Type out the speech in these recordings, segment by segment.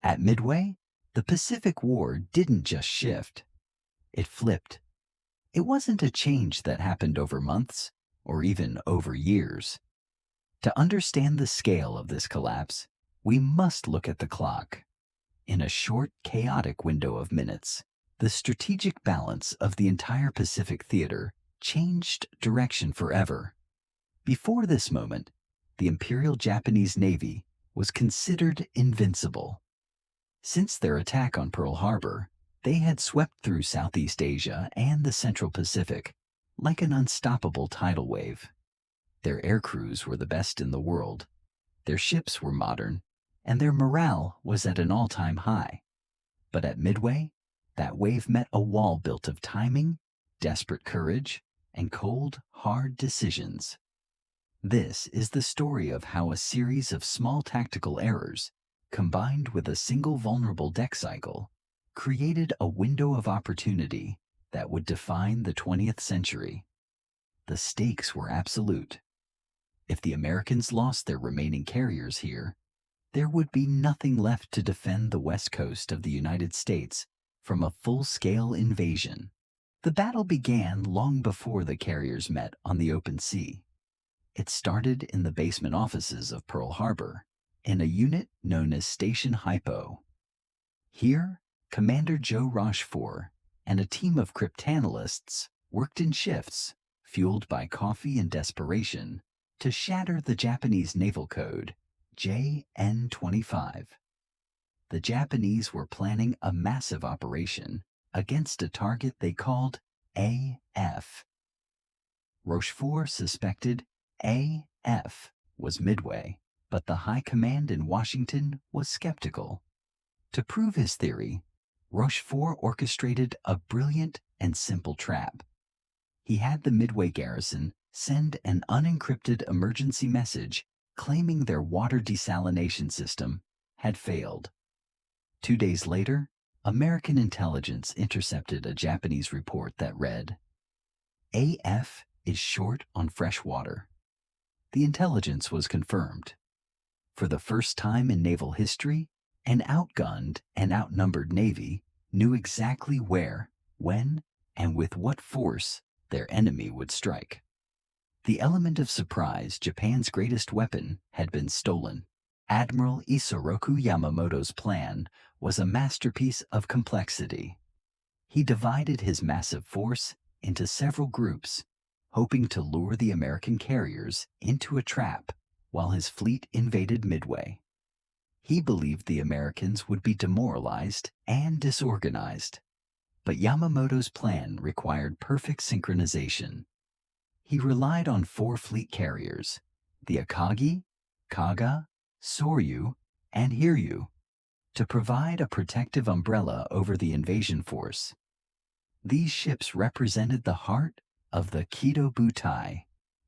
At Midway, the Pacific War didn't just shift, it flipped. It wasn't a change that happened over months or even over years. To understand the scale of this collapse, we must look at the clock. In a short, chaotic window of minutes, the strategic balance of the entire Pacific theater changed direction forever. Before this moment, the Imperial Japanese Navy was considered invincible. Since their attack on Pearl Harbor, they had swept through Southeast Asia and the Central Pacific like an unstoppable tidal wave. Their air crews were the best in the world, their ships were modern, and their morale was at an all-time high. But at Midway, that wave met a wall built of timing, desperate courage, and cold, hard decisions. This is the story of how a series of small tactical errors, combined with a single vulnerable deck cycle, created a window of opportunity that would define the 20th century. The stakes were absolute. If the Americans lost their remaining carriers here, there would be nothing left to defend the west coast of the United States from a full-scale invasion. The battle began long before the carriers met on the open sea. It started in the basement offices of Pearl Harbor, in a unit known as Station HYPO. Here, Commander Joe Rochefort and a team of cryptanalysts worked in shifts, fueled by coffee and desperation, to shatter the Japanese naval code, JN-25. The Japanese were planning a massive operation against a target they called AF. Rochefort suspected AF was Midway, but the high command in Washington was skeptical. To prove his theory, Rochefort orchestrated a brilliant and simple trap. He had the Midway garrison send an unencrypted emergency message claiming their water desalination system had failed. 2 days later, American intelligence intercepted a Japanese report that read, "AF is short on fresh water." The intelligence was confirmed. For the first time in naval history, an outgunned and outnumbered Navy knew exactly where, when, and with what force their enemy would strike. The element of surprise, Japan's greatest weapon, had been stolen. Admiral Isoroku Yamamoto's plan was a masterpiece of complexity. He divided his massive force into several groups, hoping to lure the American carriers into a trap while his fleet invaded Midway. He believed the Americans would be demoralized and disorganized, but Yamamoto's plan required perfect synchronization. He relied on 4 fleet carriers, the Akagi, Kaga, Soryu, and Hiryu, to provide a protective umbrella over the invasion force. These ships represented the heart of the Kido Butai,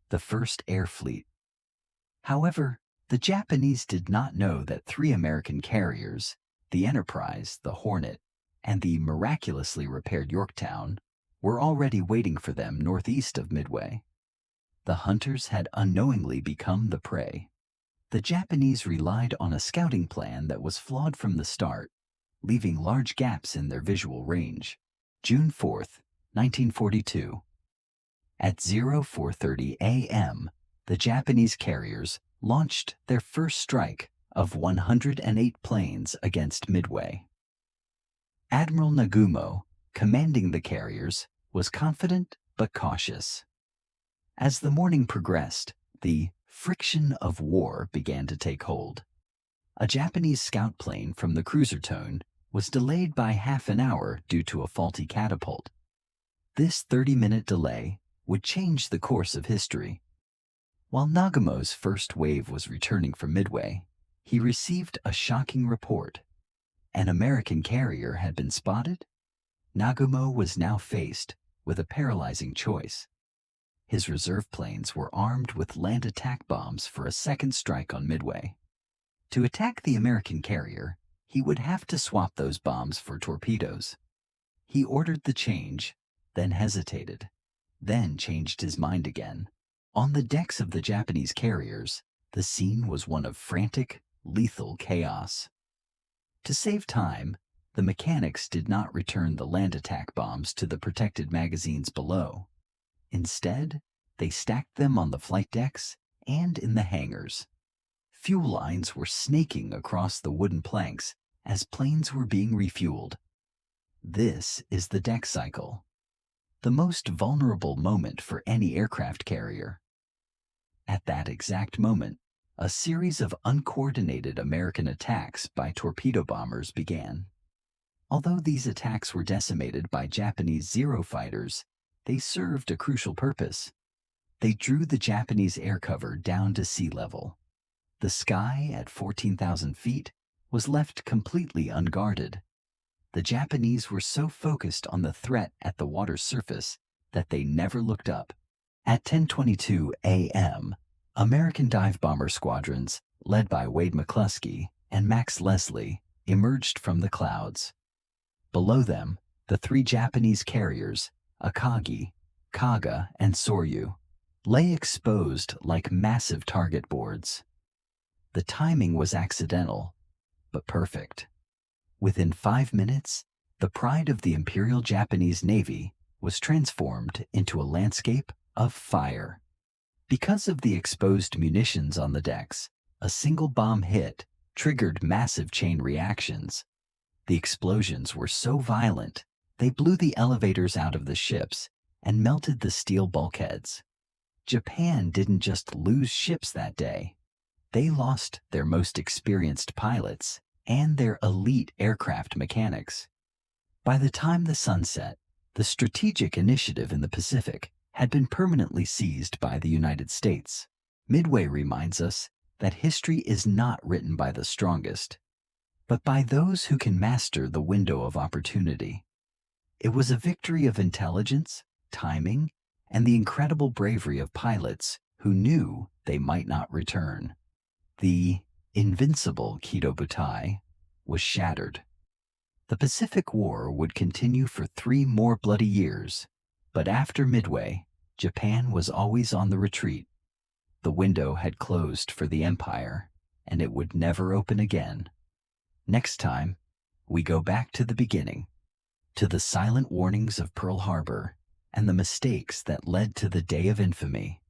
the first air fleet. However, the Japanese did not know that 3 American carriers, the Enterprise, the Hornet, and the miraculously repaired Yorktown, were already waiting for them northeast of Midway. The hunters had unknowingly become the prey. The Japanese relied on a scouting plan that was flawed from the start, leaving large gaps in their visual range. June 4, 1942. At 04:30 a.m., the Japanese carriers launched their first strike of 108 planes against Midway. Admiral Nagumo, commanding the carriers, was confident but cautious. As the morning progressed, the friction of war began to take hold. A Japanese scout plane from the cruiser tone was delayed by half an hour due to a faulty catapult. This 30-minute delay would change the course of history. While Nagumo's first wave was returning from Midway, he received a shocking report. An American carrier had been spotted. Nagumo was now faced with a paralyzing choice. His reserve planes were armed with land attack bombs for a second strike on Midway. To attack the American carrier, he would have to swap those bombs for torpedoes. He ordered the change, then hesitated, then changed his mind again. On the decks of the Japanese carriers, the scene was one of frantic, lethal chaos. To save time, the mechanics did not return the land attack bombs to the protected magazines below. Instead, they stacked them on the flight decks and in the hangars. Fuel lines were snaking across the wooden planks as planes were being refueled. This is the deck cycle, the most vulnerable moment for any aircraft carrier. At that exact moment, a series of uncoordinated American attacks by torpedo bombers began. Although these attacks were decimated by Japanese Zero fighters, they served a crucial purpose. They drew the Japanese air cover down to sea level. The sky at 14,000 feet was left completely unguarded. The Japanese were so focused on the threat at the water's surface that they never looked up. At 10:22 a.m., American dive bomber squadrons, led by Wade McCluskey and Max Leslie, emerged from the clouds. Below them, the three Japanese carriers, Akagi, Kaga, and Soryu, lay exposed like massive target boards. The timing was accidental, but perfect. Within 5 minutes, the pride of the Imperial Japanese Navy was transformed into a landscape of fire. Because of the exposed munitions on the decks, a single bomb hit triggered massive chain reactions. The explosions were so violent, they blew the elevators out of the ships and melted the steel bulkheads. Japan didn't just lose ships that day. They lost their most experienced pilots and their elite aircraft mechanics. By the time the sun set, the strategic initiative in the Pacific had been permanently seized by the United States. Midway reminds us that history is not written by the strongest, but by those who can master the window of opportunity. It was a victory of intelligence, timing, and the incredible bravery of pilots who knew they might not return. The invincible Kido Butai was shattered. The Pacific War would continue for 3 more bloody years, but after Midway, Japan was always on the retreat. The window had closed for the empire, and it would never open again. Next time, we go back to the beginning, to the silent warnings of Pearl Harbor and the mistakes that led to the Day of Infamy.